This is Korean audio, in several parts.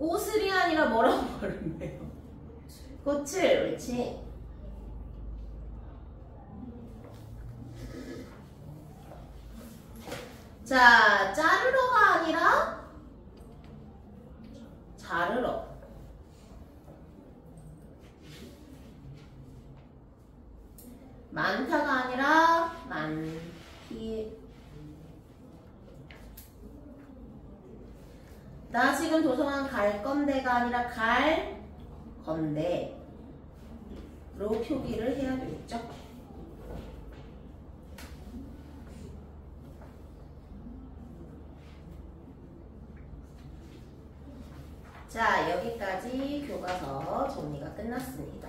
꽃을이 아니라 뭐라고 발음해요? 꽃을, 그렇지. 자, 자르러가 아니라 자르러. 많다가 아니라 많기. 나 지금 도서관 갈 건데가 아니라 갈 건데로 표기를 해야 되겠죠? 자, 여기까지 교과서 정리가 끝났습니다.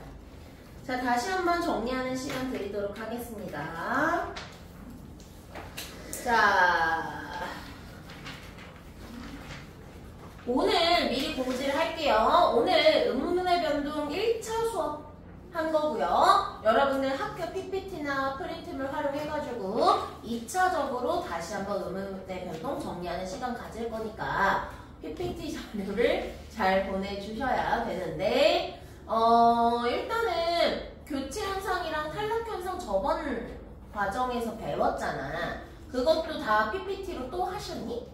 자, 다시 한번 정리하는 시간 드리도록 하겠습니다. 자, 오늘 미리 공지를 할게요. 오늘 의문문의 변동 1차 수업 한 거고요. 여러분들 학교 PPT나 프린트물 활용해가지고 2차적으로 다시 한번 의문문의 변동 정리하는 시간 가질 거니까 PPT 자료를 잘 보내주셔야 되는데 일단은 교체 현상이랑 탈락 현상 저번 과정에서 배웠잖아. 그것도 다 PPT로 또 하셨니?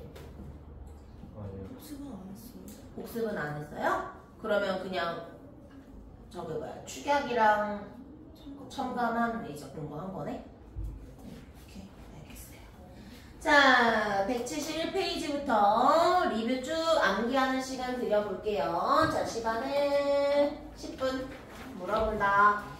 아니요. 복습은 안 했어요. 복습은 안 했어요? 그러면 그냥 저기 뭐야 축약이랑 첨가만 이제 공부한 거네? 오케이, 알겠어요. 자, 171페이지부터 리뷰 쭉 암기하는 시간 드려볼게요. 자, 시간은 10분 물어본다.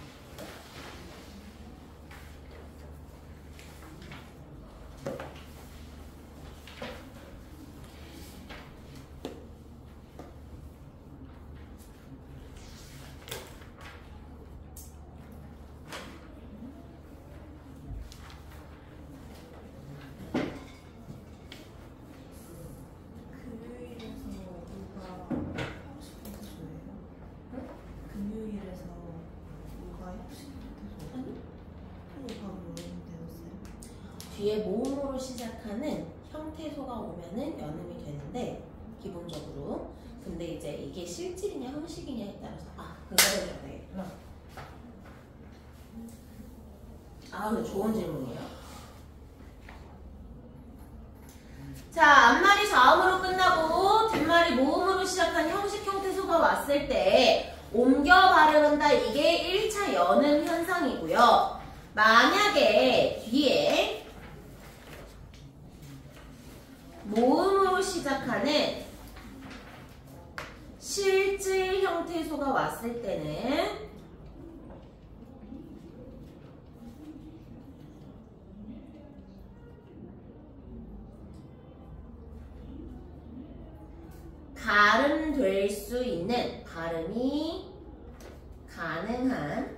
금요일에서 누가 하고 싶어서 바로 연음이 되었어요. 뒤에 모음으로 시작하는 형태소가 오면은 연음이 되는데 기본적으로. 근데 이제 이게 실질이냐 형식이냐에 따라서 그거를 해야 되겠구나. 근데 좋은 질문이에요. 자, 앞말이 자음으로 끝나고 뒷말이 모음으로 시작한 형식 형태소가 왔을 때 옮겨 발음한다. 이게 1차 연음 현상이고요. 만약에 뒤에 모음으로 시작하는 실질 형태소가 왔을 때는 발음될 수 있는 발음이 가능한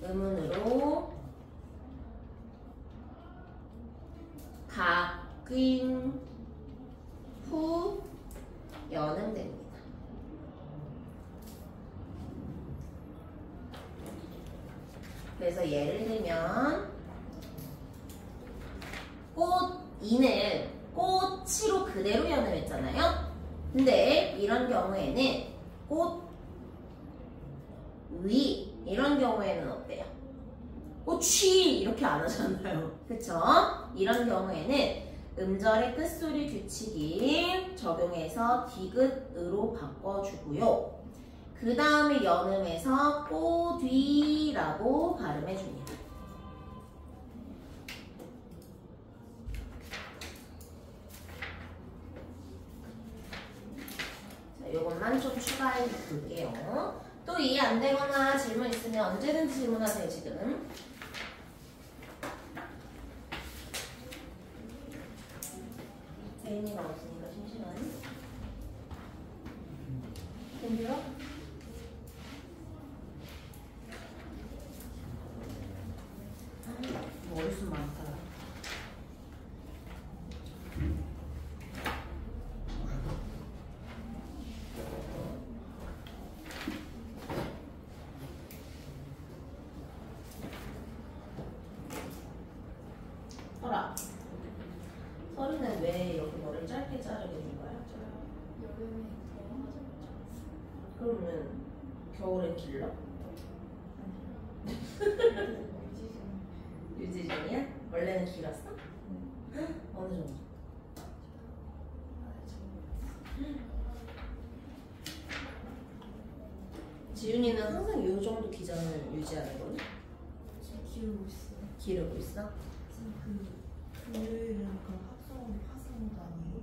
음운으로 바뀐 후 연음됩니다. 그래서 예를 들면 꽃이는 꽃이로 그대로 연음했잖아요. 근데 이런 경우에는 꽃위 이런 경우에는 어때요? 꽃취 이렇게 안 하잖아요. 그쵸? 이런 경우에는 음절의 끝소리 규칙이 적용해서 디귿으로 바꿔주고요. 그 다음에 연음해서 꽃위라고 발음해줍니다. 이것만 좀 추가해 볼게요. 또 이해 안 되거나 질문 있으면 언제든지 질문하세요, 지금. 혜인이가 없으니까 심심하니? 힘들어? 머리숱 많다. 서리는 왜 여기 머리를 머리를 짧게 자르게 된 거야? 여름에 더워가지고 잘랐어요. 그러면 겨울엔 길러? 유지 중이야? 원래는 길었어? 어느 정도? 지윤이는 항상 이 정도 기장을 유지하는 거니? 지금 기르고 있어요. 기르고 있어? 지금 금요일은 그 합성 파성도 아니에요?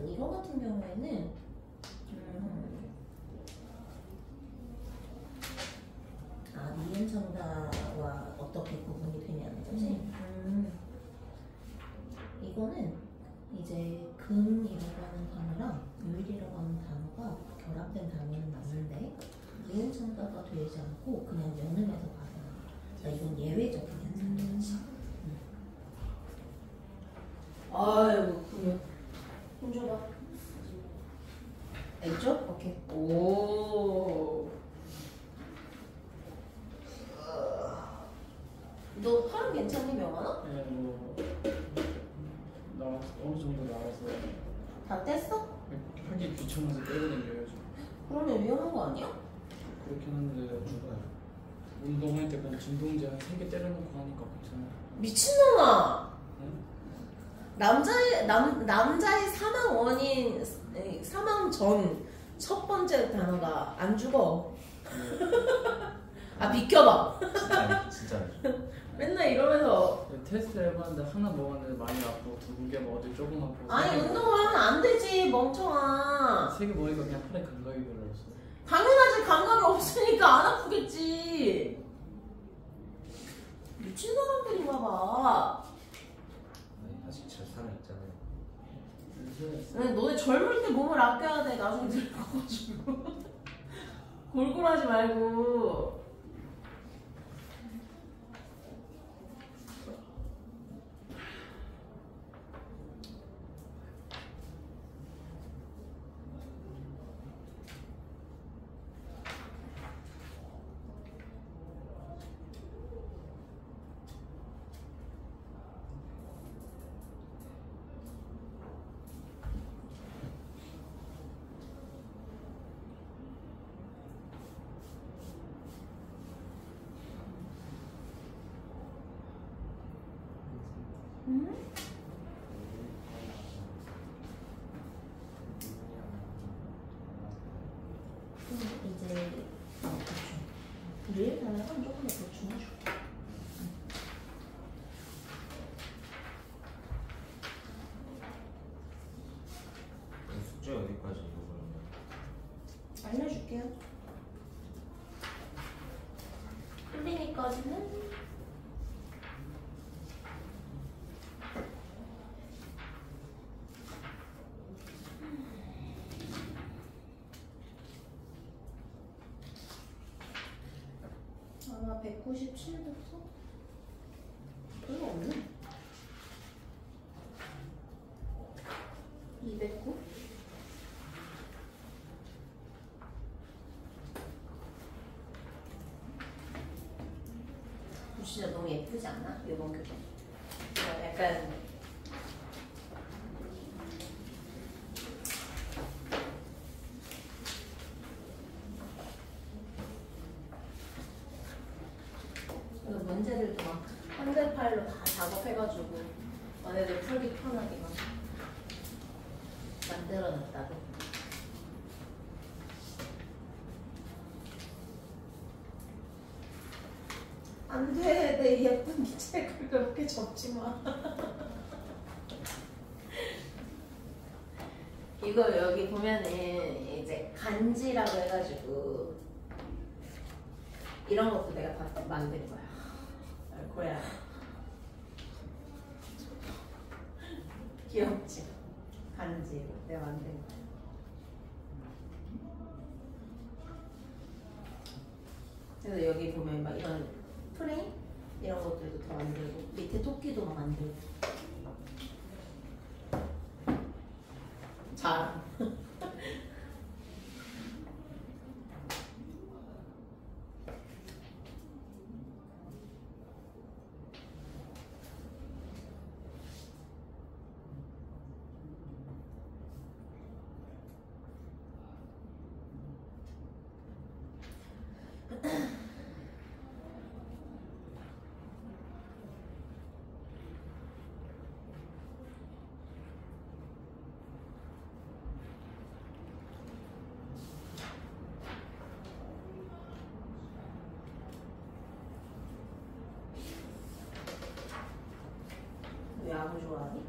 이거 같은 경우에는 니은 청다와 어떻게 구분이 되냐는 거지? 이거는 이제 금이라고 하는 단어랑 요일이라고 하는 단어가 결합된 단어는 맞는데 니은 청다가 되지 않고 그냥 연음에서 발생하는 거야. 그러니까 이건 예외적인 현상이지. 아이고 그러면 힘 줘봐. 이쪽? 오케이. 오. 너 팔은 괜찮니 명환아? 네, 뭐 나와서 어느 정도 나와서 다 뗐어? 하기 귀찮아서 떼어내려요 좀. 그러면 위험한 거 아니야? 그렇긴 한데 죽어요. 운동할 때 그냥 진동제 한 3개 때려놓고 하니까 괜찮아. 미친놈아! 응? 남자의 사망 원인, 사망 전 첫 번째 단어가 안 죽어. 아 비켜봐. 진짜 맨날 이러면서 테스트 해봤는데 하나 먹었는데 많이 아프고 2개 먹었는데 조금 아프고 아니 운동을 하면 안 되지 멍청아. 3개 먹으니까 그냥 팔에 감각이 들어졌어. 당연하지 감각이 없으니까 안 아프겠지. 미친 사람들인가 봐. 아직 잘 살아있잖아요. 근데 너네 젊을 때 몸을 아껴야 돼. 나중에 늙어가지고 골골하지 말고. 이제 보충. 릴 하나만 조금 더 보충해줄게. 숙제 어디까지 이거 그러면? 알려줄게요. 풀리니까지는 아마 197부터 별로 없네. 209? 진짜 너무 예쁘지 않아? 이번 교정. 약간 문제들도 막 현대 파일로 다 작업해가지고 너네들 풀기 편하게 막 만들어놨다고. 안 돼, 내 예쁜 미책을 그렇게 접지 마. 이거 여기 보면은 이제 간지라고 해가지고 이런 것도 내가 다 만든 거야. 고야. 귀엽지? 간지 내가 만든 거야. 그래서 여기 보면 막 이런 프레임 이런 것들도 더 만들고 밑에 토끼도 막 만들고. 잘. 안 좋아하니?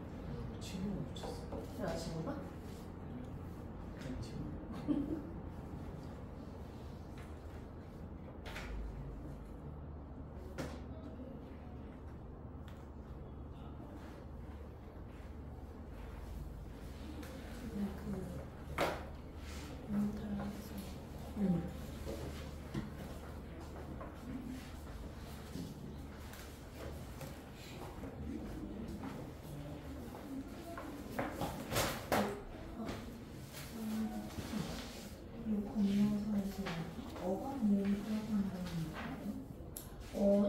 친구가 붙였어. 여자친구가? 그냥 친구. 근데 그 멘탈에서 응. 이 검명사에서 어감 모임 하는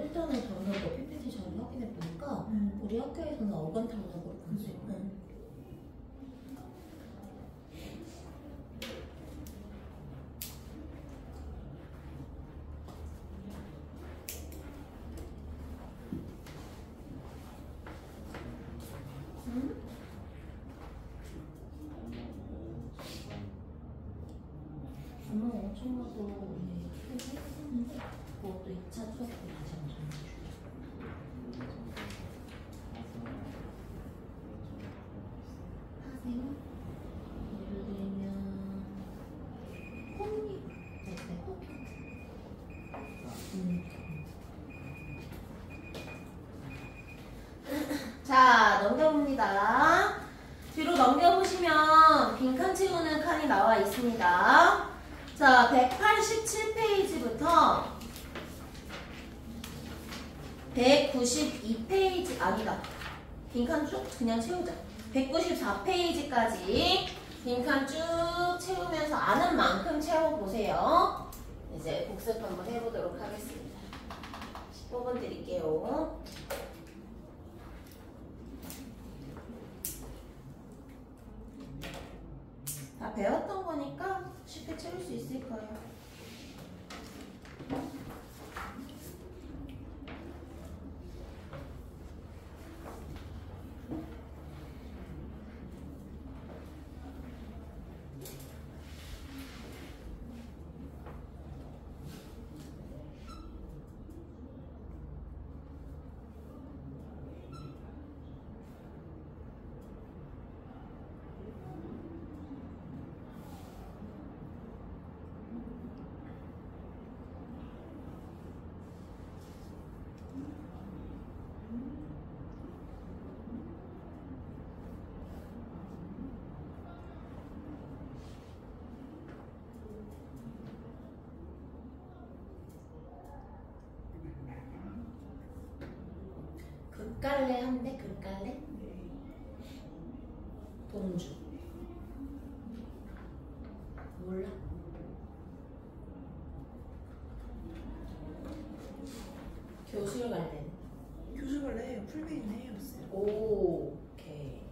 일단은 저는 뭐 PPT 잘 확인해 보니까 우리 학교에서는 어감 탐락으로 그죠? 응. 친구도 했는데 그것도 2차 수업 때 다시 한번 전해주고 하세요? 예를 들면 홈이 네, 자, 넘겨봅니다. 뒤로 넘겨보시면 빈칸 채우는 칸이 나와 있습니다. 자, 187페이지부터 192페이지, 아니다. 빈칸 쭉 그냥 채우자. 194페이지까지 빈칸 쭉 채우면서 아는 만큼 채워보세요. 이제 복습 한번 해보도록 하겠습니다. 15분 드릴게요. 다 배웠던 거니까 쉽게 채울 수 있을 거예요. 극갈래 한대, 극갈래? 동주. 몰라? 교실 갈 때는? 교실 갈래 해요. 풀메인 해요. 오, 오케이.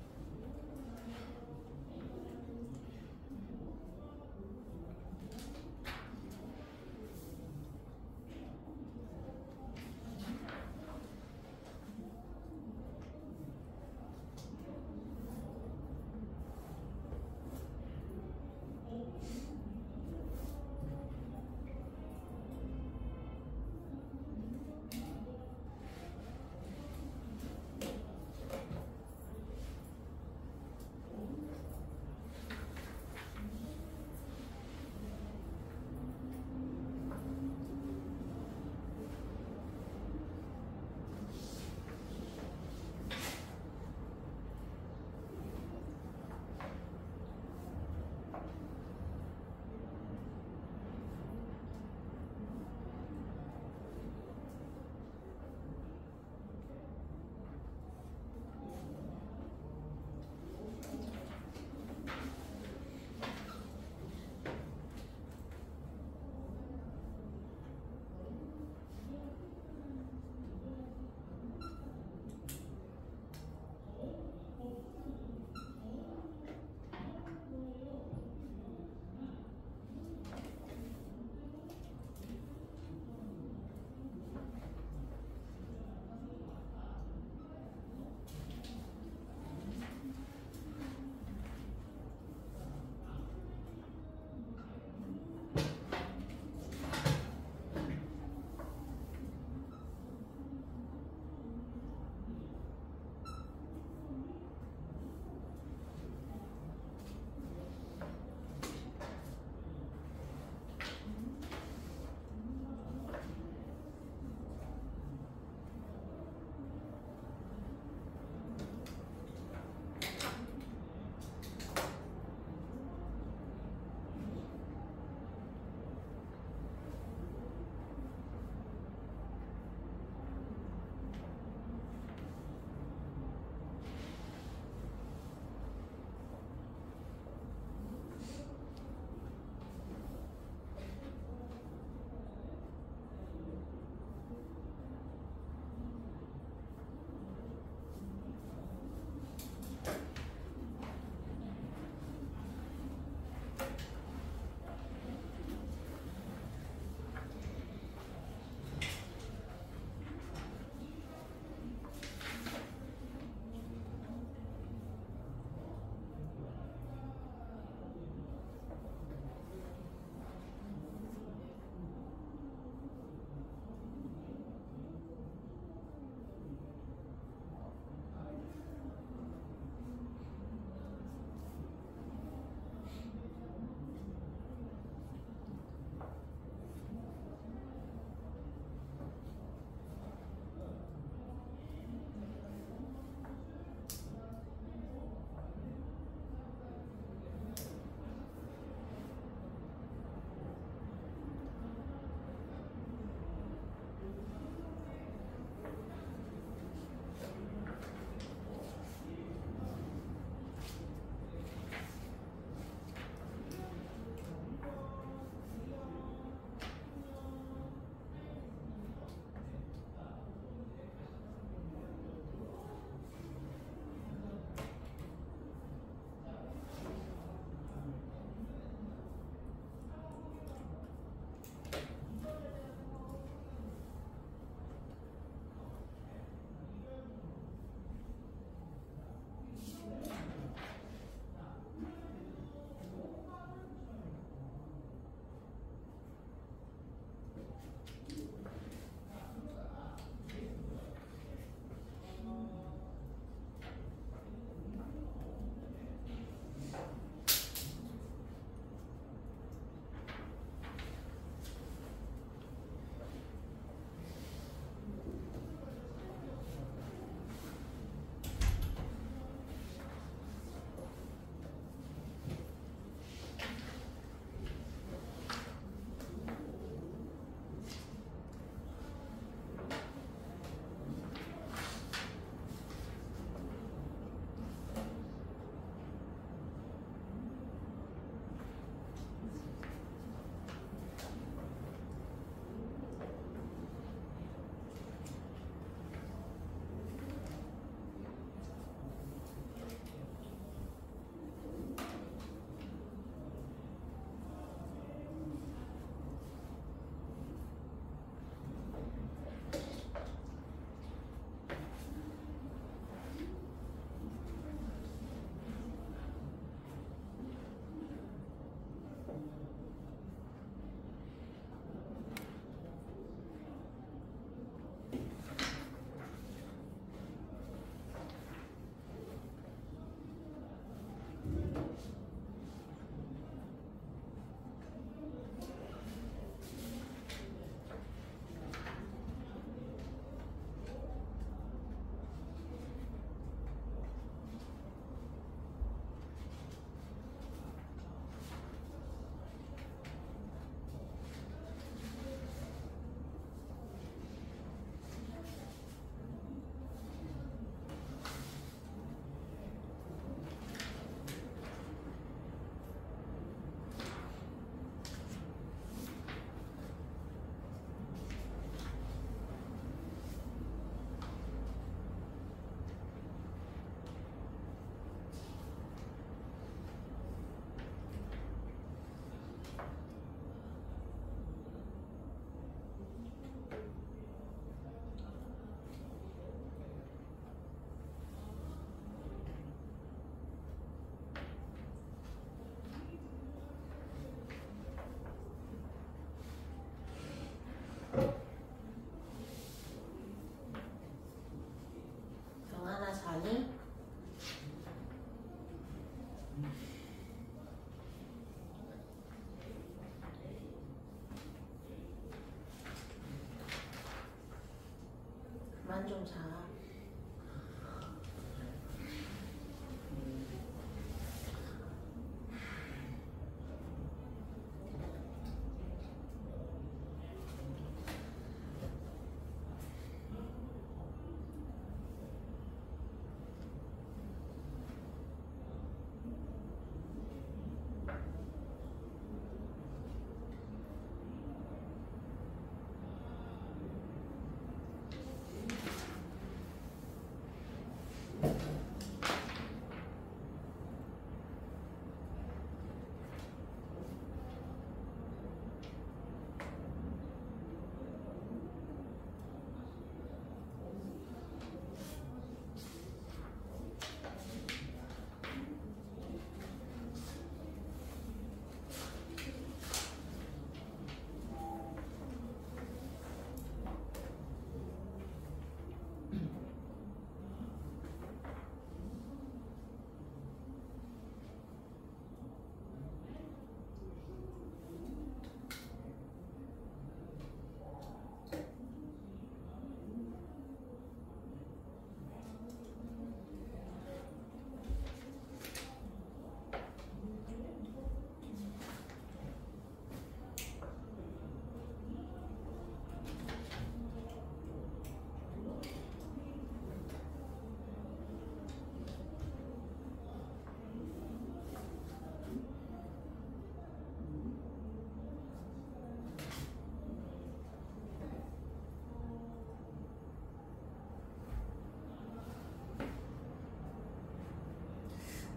그만 좀 자.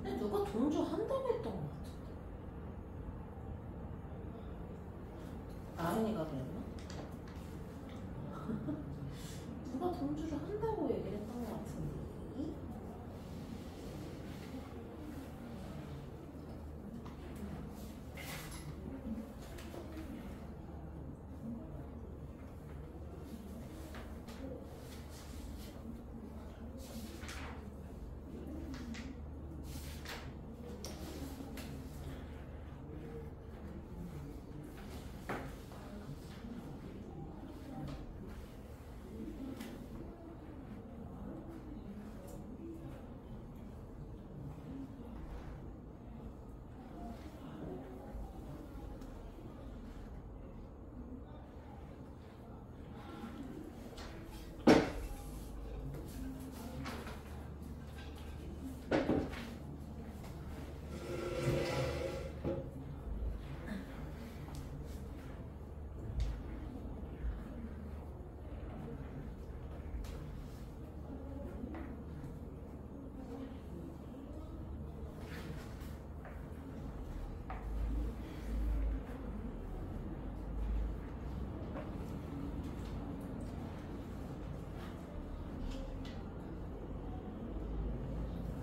근데 누가 동조 한다고 했던 것 같은데. 아린이가 그랬나? 누가 동조를 한다고 얘기를 했던 것 같은데.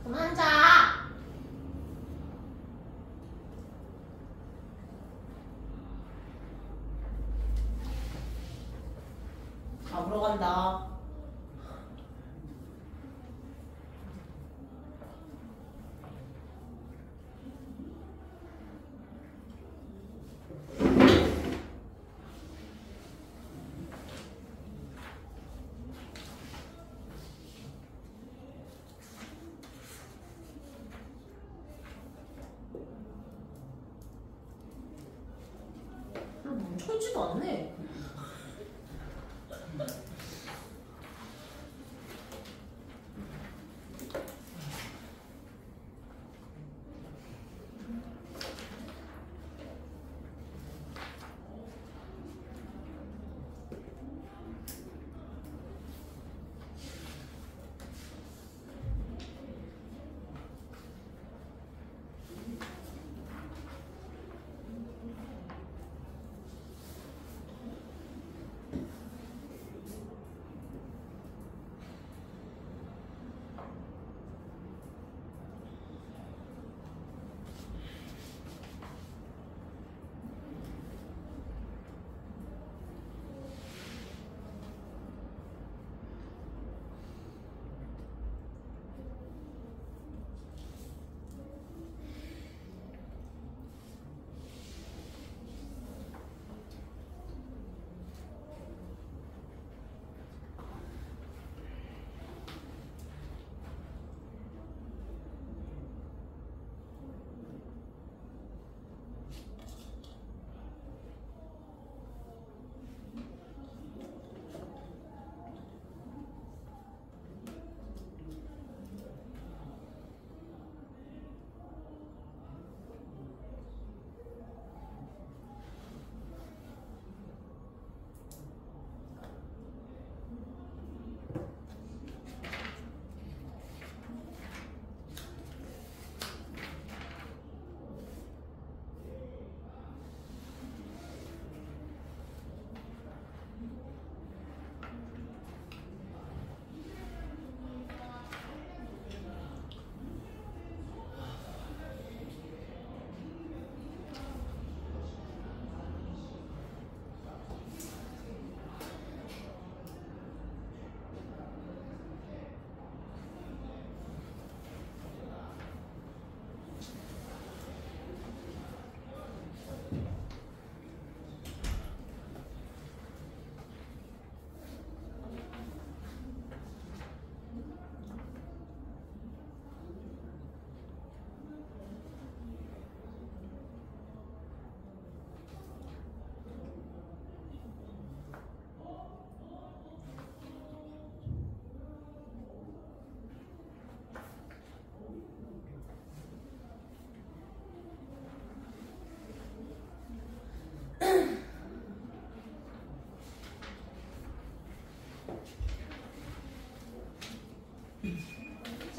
그만 자. 잡으러 간다. 멈춰있지도 않네.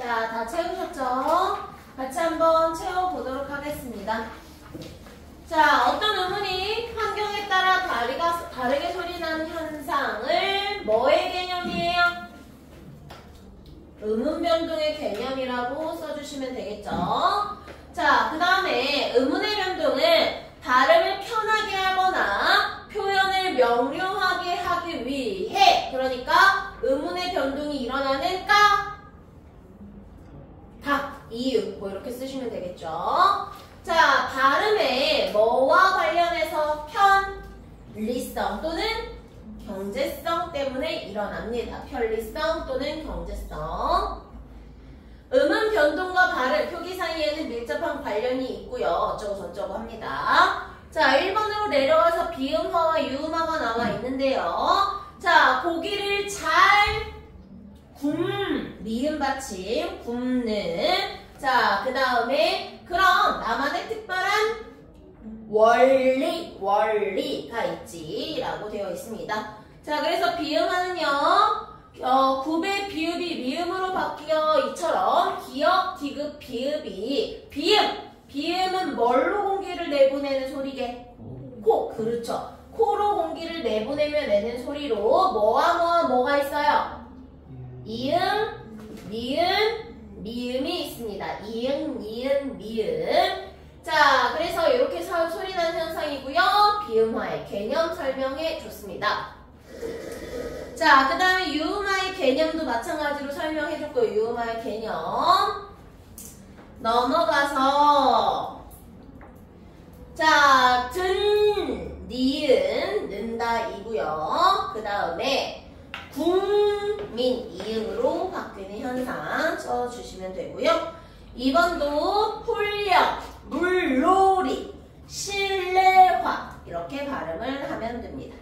자, 다 채우셨죠? 같이 한번 채워보도록 하겠습니다. 자, 어떤 의문이 환경에 따라 다르게 소리나는 현상을 뭐의 개념이에요? 의문 변동의 개념이라고 써주시면 되겠죠? 자, 그 다음에 의문의 변동은 발음을 편하게 하거나 표현을 명료하게 하기 위해, 그러니까 의문의 변동이 일어나는 이유, 뭐 이렇게 쓰시면 되겠죠? 자, 발음의 뭐와 관련해서 편리성 또는 경제성 때문에 일어납니다. 편리성 또는 경제성. 음은 변동과 발음, 표기 사이에는 밀접한 관련이 있고요. 어쩌고 저쩌고 합니다. 자, 1번으로 내려와서 비음화와 유음화가 나와 있는데요. 자, 고기를 잘 미음 받침, 굽는. 자, 그 다음에 그럼 나만의 특별한 원리가 있지 라고 되어 있습니다. 자, 그래서 비음화는요, 굽의 비읍이 미음으로 바뀌어 이처럼 기역, 디귿, 비읍이 비음은 뭘로 공기를 내보내는 소리게? 코, 그렇죠. 코로 공기를 내보내면 내는 소리로 뭐가 있어요? 이응, 미음이 있습니다. 이응, 미음. 자, 그래서 이렇게 소리 나는 현상이고요. 비음화의 개념 설명해 줬습니다. 자, 그 다음에 유음화의 개념도 마찬가지로 설명해 줬고요. 유음화의 개념. 넘어가서 자, 니은, 는다이고요. 그 다음에 국민, 이응으로 바뀌는 현상 써주시면 되고요. 2번도 훈력, 물놀이, 실내화 이렇게 발음을 하면 됩니다.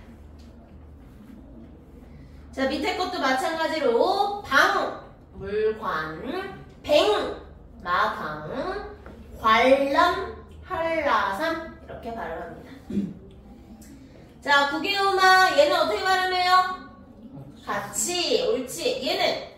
자, 밑에 것도 마찬가지로 방, 물관, 뱅, 마강, 관람, 한라산 이렇게 발음합니다. 자, 국외음화 얘는 어떻게 발음해요? 같이, 옳지. 얘는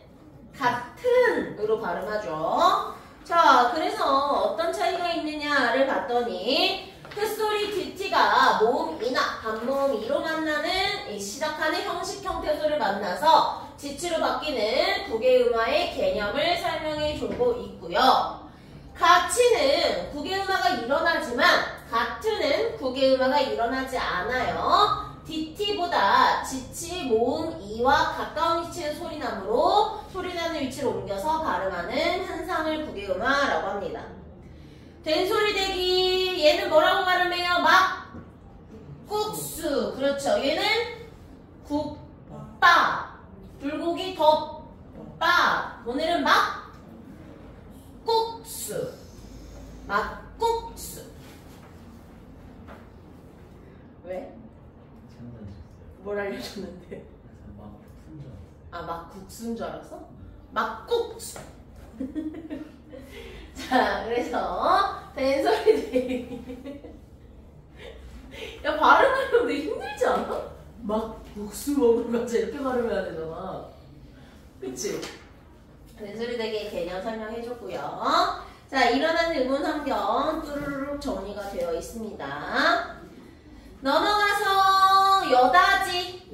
같은으로 발음하죠. 자, 그래서 어떤 차이가 있느냐를 봤더니 랫소리 뒷티가 모음 이나 단모음 이로 만나는 시작하는 형식 형태 소리를 만나서 지치로 바뀌는 국외음화의 개념을 설명해 주고 있고요. 같이는 국외음화가 일어나지만 같은은 국외음화가 일어나지 않아요. 뒷티보다 지치, 모음, 이와 가까운 위치의 소리나므로 소리나는 위치를 옮겨서 발음하는 현상을 국외음화라고 합니다. 된소리대기 얘는 뭐라고 발음해요? 막국수. 그렇죠. 얘는 국밥. 불고기 덮밥. 오늘은 막국수. 막국수. 왜? 뭘 알려줬는데? 아, 막국수인 줄 알았어? 막국수. 자, 그래서 된소리대기. 야, 발음하려면 되게 힘들지 않아? 막국수 먹으러 가자 이렇게 발음해야 되잖아. 그치? 된소리대기의 개념 설명해줬고요. 자, 일어나는 의문 환경 뚜루루룩 정리가 되어 있습니다. 넘어가서 여다지,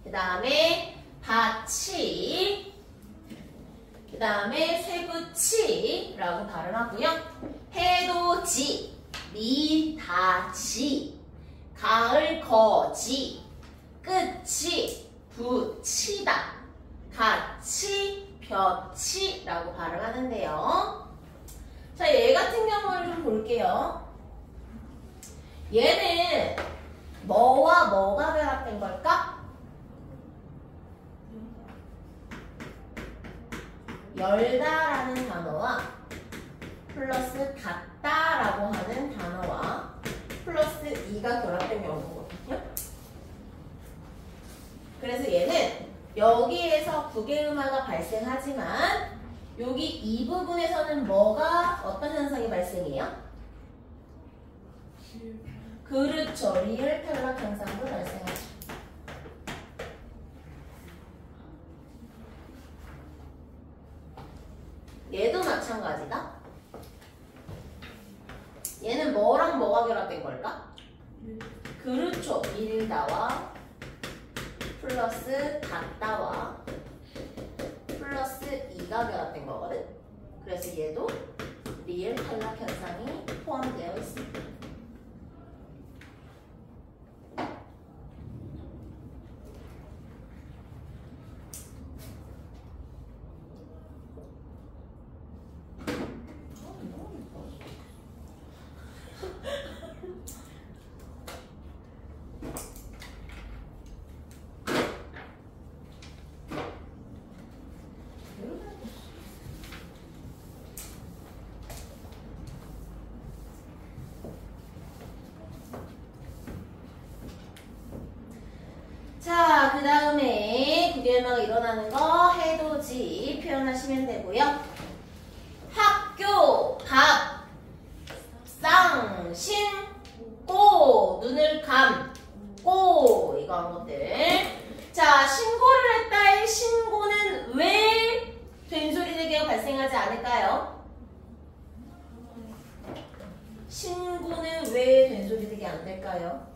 그 다음에 바치, 그 다음에 쇠붙이라고 발음하고요. 해도지, 미다지, 가을거지, 끝이, 붙이다, 같이, 볕이라고 발음하는데요. 자, 얘 같은 경우를 좀 볼게요. 얘는 뭐와 뭐가 결합된 걸까? 열다라는 단어와 플러스 같다라고 하는 단어와 플러스 이가 결합된 경우거든요. 그래서 얘는 여기에서 국외음화가 발생하지만 여기 이 부분에서는 뭐가 어떤 현상이 발생해요? 그렇죠. 리을 탈락 현상도 발생하죠. 얘도 마찬가지다. 얘는 뭐랑 뭐가 결합된 걸까? 그렇죠. 밀다와 플러스 닫다와 플러스 2가 결합된 거거든. 그래서 얘도 리을 탈락 현상이 포함되어 있습니다. 자, 그 다음에 구개연화가 일어나는 거 해돋이 표현하시면 되고요. 학교, 밥, 쌍, 신, 꼬, 눈을 감고 이거 한 것들. 자, 신고를 했다의 신고는 왜 된소리되기가 발생하지 않을까요? 신고는 왜 된소리되기 안 될까요?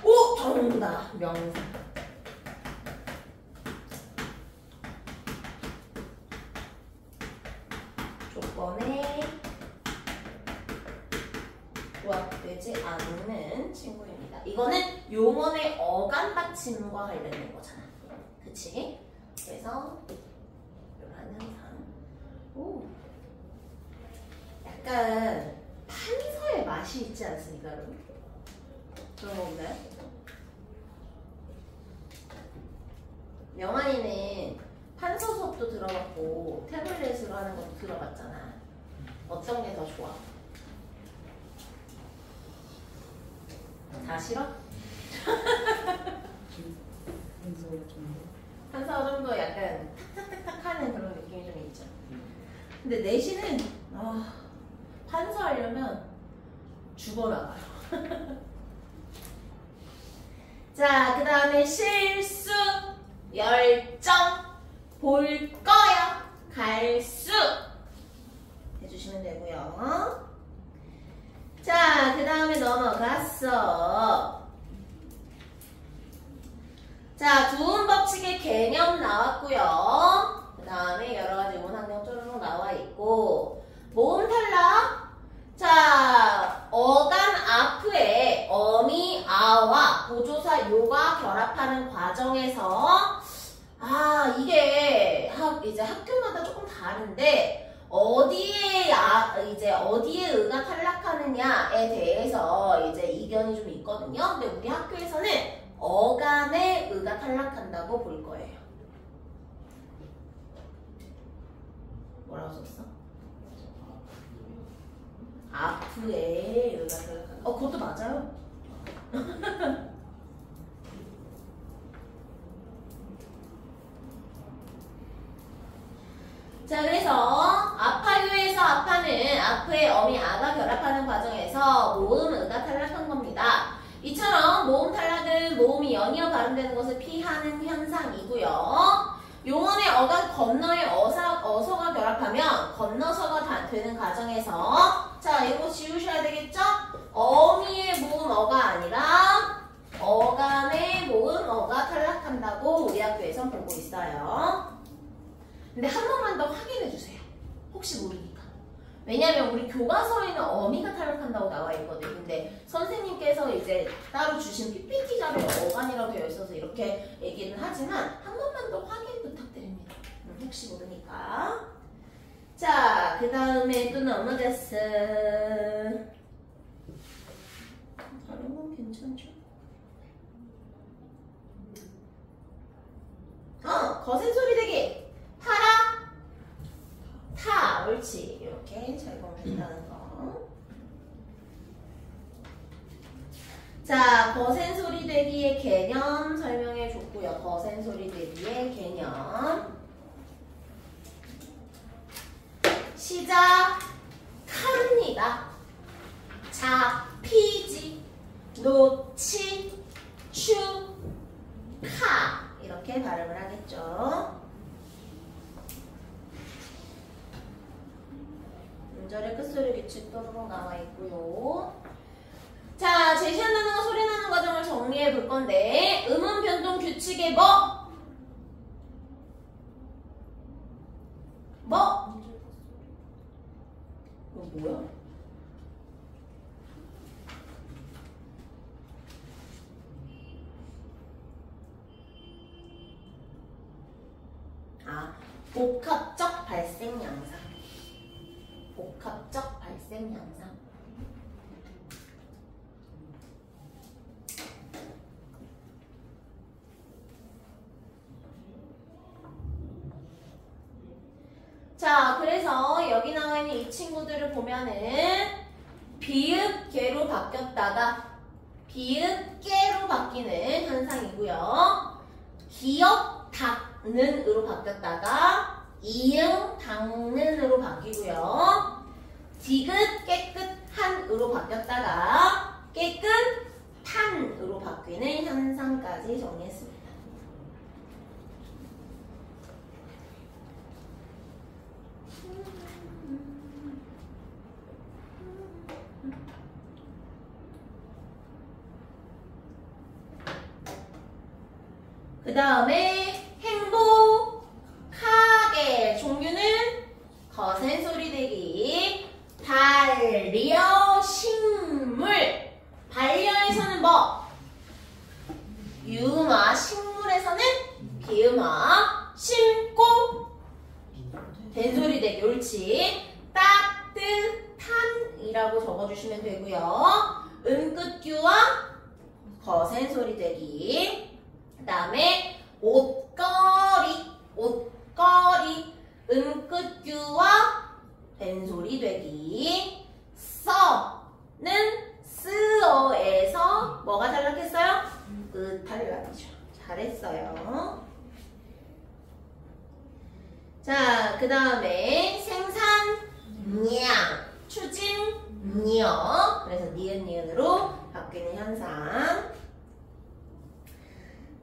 오! 정답! 명사. 조건에 부합되지 않는 친구입니다. 이거는 용언의 어감 받침과 관련된 거잖아. 그치? 그래서 이런 현상. 오. 약간 판서의 맛이 있지 않습니까, 여러분? 그런 거 없나요? 명환이는 판서 수업도 들어봤고 태블릿으로 하는 것도 들어봤잖아. 어떤 게 더 좋아? 다 싫어? 판서가 좀 더 약간 탁탁탁탁 하는 그런 느낌이 좀 있죠. 근데 내신은 판서 하려면 죽어나가요. 자, 그 다음에 실수, 열정, 볼 거야, 갈 수 해주시면 되고요. 자, 그 다음에 넘어갔어. 자, 두음 법칙의 개념 나왔고요. 그 다음에 여러 가지 문항령 쪼르륵 나와 있고, 모음 탈락. 자, 어간 앞에 어미, 아와 보조사 요가 결합하는 과정에서 이게 이제 학교마다 조금 다른데 어디에 어디에 의가 탈락하느냐에 대해서 이제 이견이 좀 있거든요. 근데 우리 학교에서는 어간에 의가 탈락한다고 볼 거예요. 뭐라고 썼어? 앞에 의가 탈락한다. 그것도 맞아요. 자, 그래서 아파요에서 아파는 앞에 어미 아가 결합하는 과정에서 모음 의가 탈락한 겁니다. 이처럼 모음 탈락은 모음이 연이어 발음되는 것을 피하는 현상이고요. 용언의 어간 건너의 어서가 결합하면 건너서가 되는 과정에서 자, 이거 지우셔야 되겠죠? 어미의 모음 어가 아니라 어간의 모음 어가 탈락한다고 우리 학교에선 보고 있어요. 근데 한 번만 더 확인해 주세요. 혹시 모르니까. 왜냐면 우리 교과서에는 어미가 탈락한다고 나와 있거든요. 근데 선생님께서 이제 따로 주신 PPT 자료에 어간이라고 되어 있어서 이렇게 얘기는 하지만 한 번만 더 확인 부탁드립니다. 혹시 모르니까. 자, 그 다음에 또 넘어갔어. 다른 건 괜찮죠? 거센 소리 되기. 타라, 타, 옳지. 이렇게 잘 보면된다는 거. 자, 거센 소리 되기의 개념 설명해 줬고요. 거센 소리 되기의 개념. 시작합니다. 잡히지, 놓치, 축하. 이렇게 발음을 하겠죠. 음절의 끝소리 규칙 또록 나와 있고요. 자, 제시한 단어가 소리 나는 과정을 정리해 볼 건데 음운 변동 규칙의 뭐? 이거 뭐야? 아, 복합적 발생 양상. 복합적 발생 양상. 자, 그래서 여기 나와 있는 이 친구들을 보면은 비읍, 개로 바뀌었다가 비읍, 깨로 바뀌는 현상이고요. 기역, 닭는으로 바뀌었다가 이응, 당는으로 바뀌고요. 디귿, 깨끗한으로 바뀌었다가 깨끗한으로 바뀌는 현상까지 정리했습니다. 그 다음에 행복하게 종류는 거센 소리 대기, 반려식물. 반려에서는 뭐? 유음화, 식물에서는 비음화, 심고 된소리 대기. 옳지. 따뜻한이라고 적어주시면 되고요. 음끝규와 거센 소리 대기. 그 다음에 옷걸이, 음끝규와 된소리 되기. 써는 쓰어에서 뭐가 탈락했어요? 탈락이죠. 잘했어요. 자, 그 다음에 생산, 냥, 추진, 녀. 그래서 니은으로 바뀌는 현상.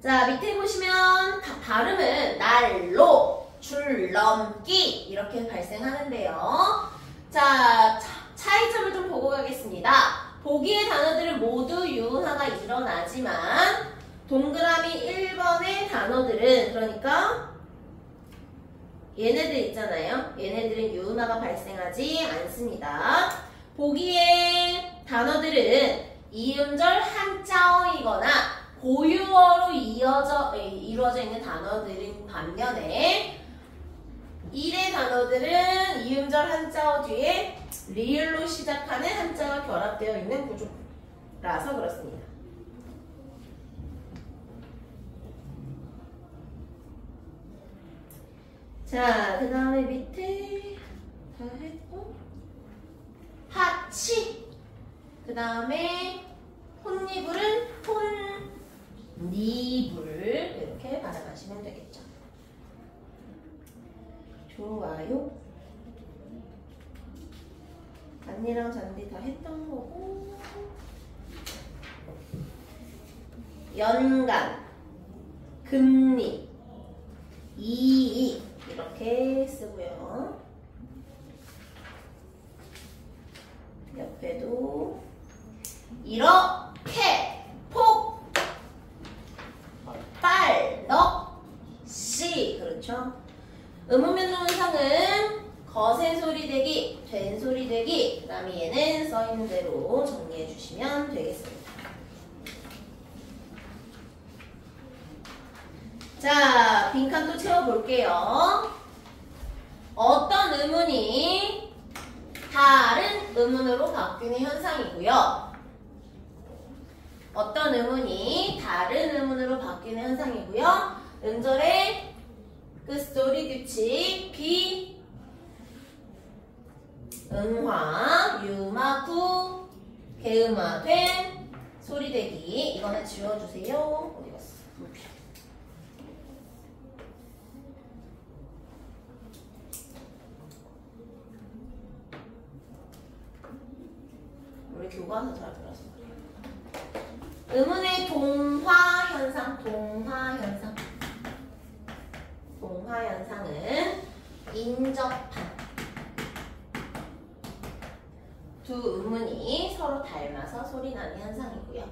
자, 밑에 보시면 발음은 날로, 줄넘기 이렇게 발생하는데요. 자, 차이점을 좀 보고 가겠습니다. 보기의 단어들은 모두 유음화가 일어나지만 동그라미 1번의 단어들은, 그러니까 얘네들 있잖아요. 얘네들은 유음화가 발생하지 않습니다. 보기의 단어들은 이음절 한자어이거나 고유어로 이루어져 있는 단어들인 반면에 일의 단어들은 이음절 한자어 뒤에 리을로 시작하는 한자가 결합되어 있는 구조라서 그렇습니다. 자, 그 다음에 밑에 다 했고 하치. 그 다음에 혼니불은 혼니불 이렇게 발음하시면 되겠죠. 좋아요. 잔디랑 잔디 다 했던 거고, 연간, 금리, 이익 이렇게 쓰고요. 옆에도 이렇게 폭, 빨, 넉, 씨. 그렇죠. 음운변동 현상은 거센 소리 대기, 된 소리 대기, 그 다음에 얘는 써있는 대로 정리해 주시면 되겠습니다. 자, 빈칸 또 채워볼게요. 어떤 음운이 다른 음운으로 바뀌는 현상이고요. 어떤 음운이 다른 음운으로 바뀌는 현상이고요. 음절의 끝소리 규칙, 비, 음화, 유마구, 개음화된 소리 대기. 이거는 지워주세요. 어디 갔어? 우리 교과서 잘 들어서 그래요. 음운의 동화 현상, 동화 현상은 인접한, 두 음운이 서로 닮아서 소리 나는 현상이고요.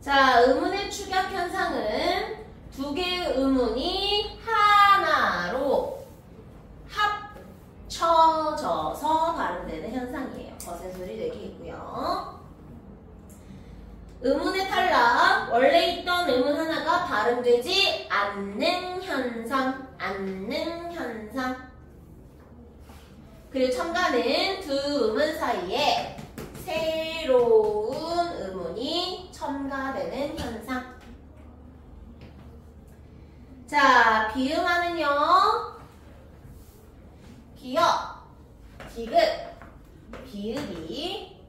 자, 음운의 축약 현상은 두 개의 음운이 하나로 합쳐져서 발음되는 현상이에요. 거센 소리 내기 있고요. 음운의 탈락, 원래 있던 음운 하나가 발음되지 않는 현상, 그리고 첨가는 두 음운 사이에 새로운 음운이 첨가되는 현상. 자, 비음하는요. 기역, 디귿, 비읍이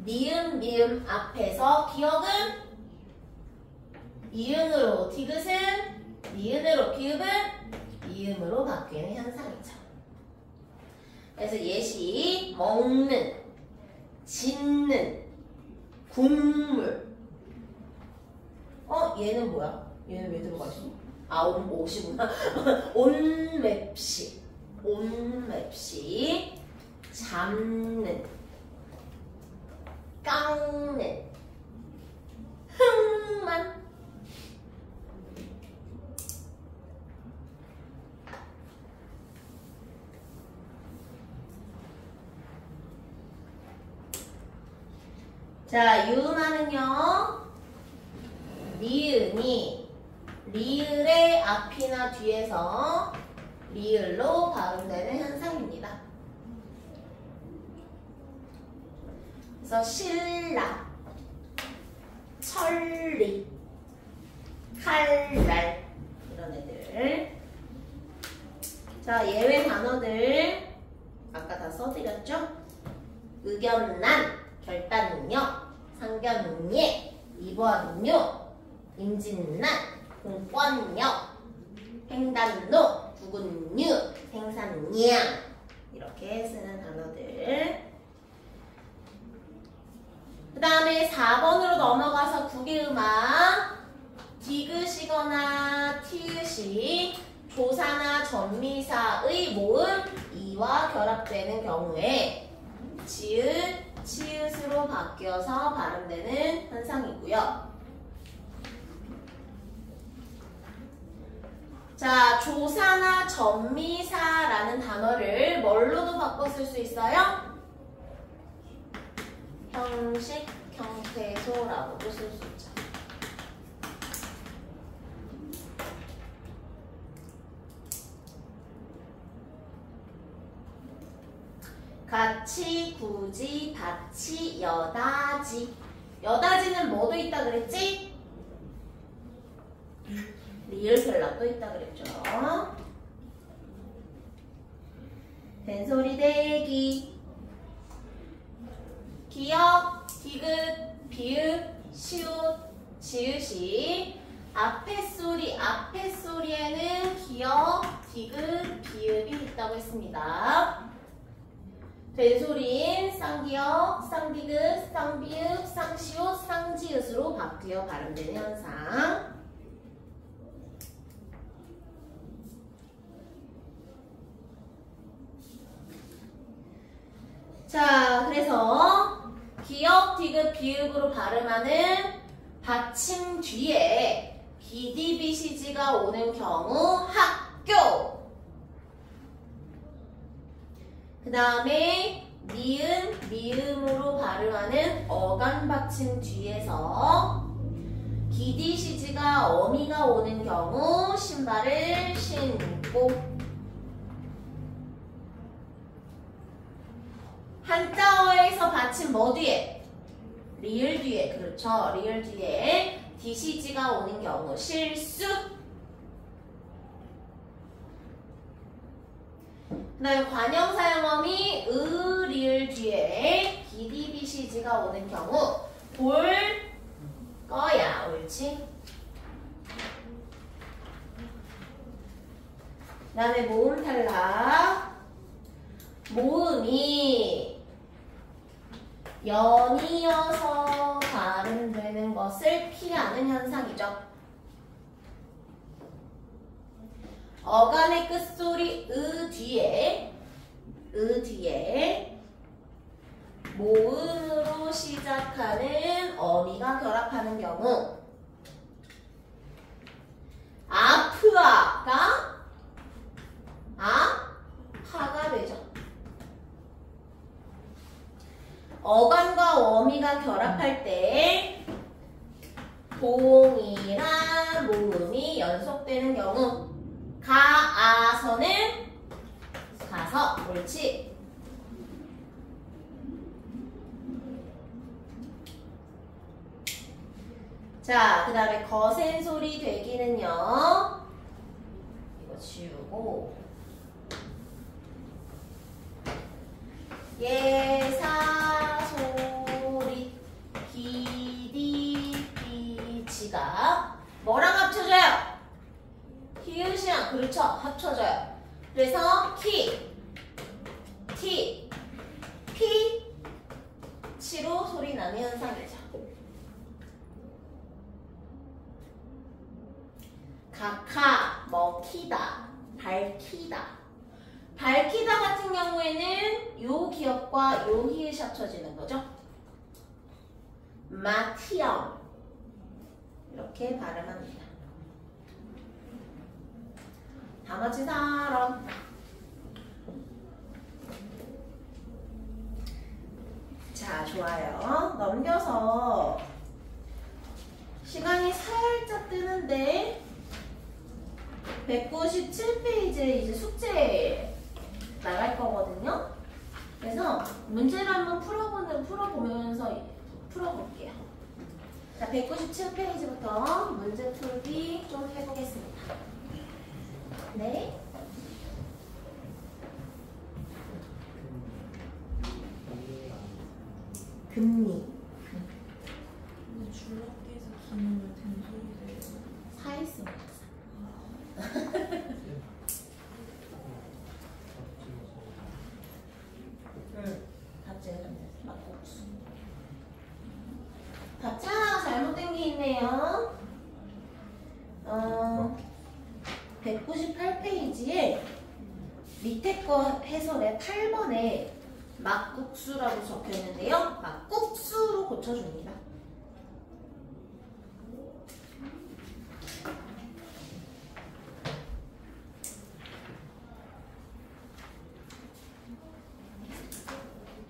니은, 미음 앞에서 기역은 이응으로, 디귿은 니은으로, 비읍은 이음으로 바뀌는 현상이죠. 그래서 예시, 먹는, 짓는, 국물. 얘는 뭐야? 얘는 왜 들어가 있어? 옷이구나. 온맵시, 잡는, 깎는, 흥만. 자, 유음하는요. 니은이 리을의 앞이나 뒤에서 리을로 발음되는 현상입니다. 그래서 신라, 천리, 칼날 이런 애들. 자, 예외 단어들 아까 다 써드렸죠? 의견난, 결단력, 상견례, 이번요, 임진난, 공권력, 횡단로, 구근류, 생산량 이렇게 쓰는 단어들. 그 다음에 4번으로 넘어가서 국의음악, 디귿이거나 티읕이 조사나 전미사의 모음 이와 결합되는 경우에 지읒, 치읓으로 바뀌어서 발음되는 현상이고요. 자, 조사나 전미사라는 단어를 뭘로도 바꿔 쓸 수 있어요? 형식, 형태소라고도 쓸 수 있죠. 같이, 굳이, 다치, 여다지. 여다지는 뭐도 있다 그랬지? 리을설락도 있다 그랬죠. 된소리 대기. 기역, 디귿, 비읍, 시읒, 지읒이 앞에 소리에는 기역, 디귿, 비읍이 있다고 했습니다. 된소리인 쌍기역, 쌍디귿, 쌍비읍, 쌍시읒, 쌍지읒으로 바뀌어 발음되는 현상. 자, 그래서 기역, 디귿, 비읍으로 발음하는 받침 뒤에 비디비시지가 오는 경우 학교. 그 다음에 니은, 미음으로 발음하는 어간 받침 뒤에서 기디시지가 어미가 오는 경우 신발을 신고. 한자어에서 받침 뭐 뒤에? 리을 뒤에. 그렇죠. 리을 뒤에 디시지가 오는 경우 실수. 그 다음에 관형사용어미 의, 리을 뒤에 비디비시지가 오는 경우 볼 거야. 옳지? 그 다음에 모음 탈락. 모음이 연이어서 발음되는 것을 피하는 현상이죠. 어간의 끝소리 으 뒤에 으 뒤에 모음으로 시작하는 어미가 결합하는 경우 아프아가 아파가 되죠. 어감과 어미가 결합할 때 동일한 모음이 연속되는 경우 가아서는 가서 옳지. 자, 그 다음에 거센 소리 되기는요. 이거 지우고 예사 소리 기디비치가 뭐랑 합쳐져요? 히읗이랑 그렇죠. 합쳐져요. 그래서 키, 티, 피, 치로 소리 나는 현상이죠. 각하, 먹히다, 밝히다. 밝히다 같은 경우에는 요 기억과 요 히읗이 합쳐지는 거죠. 마티엄 이렇게 발음합니다. 나머지 사람 자, 좋아요. 넘겨서 시간이 살짝 뜨는데 197페이지에 이제 숙제 나갈 거거든요. 그래서 문제를 한번 풀어보면서 풀어볼게요. 자, 197페이지부터 문제 풀기 좀 해보겠습니다. 네. 금리. 근데 줄넘기에서 기능을 된 소리를 사 있습니다. 막국수. 답장 잘못된 게 있네요. 198페이지에 밑에 거 해설의 8번에 막국수라고 적혀 있는데요. 막국수로 고쳐줍니다.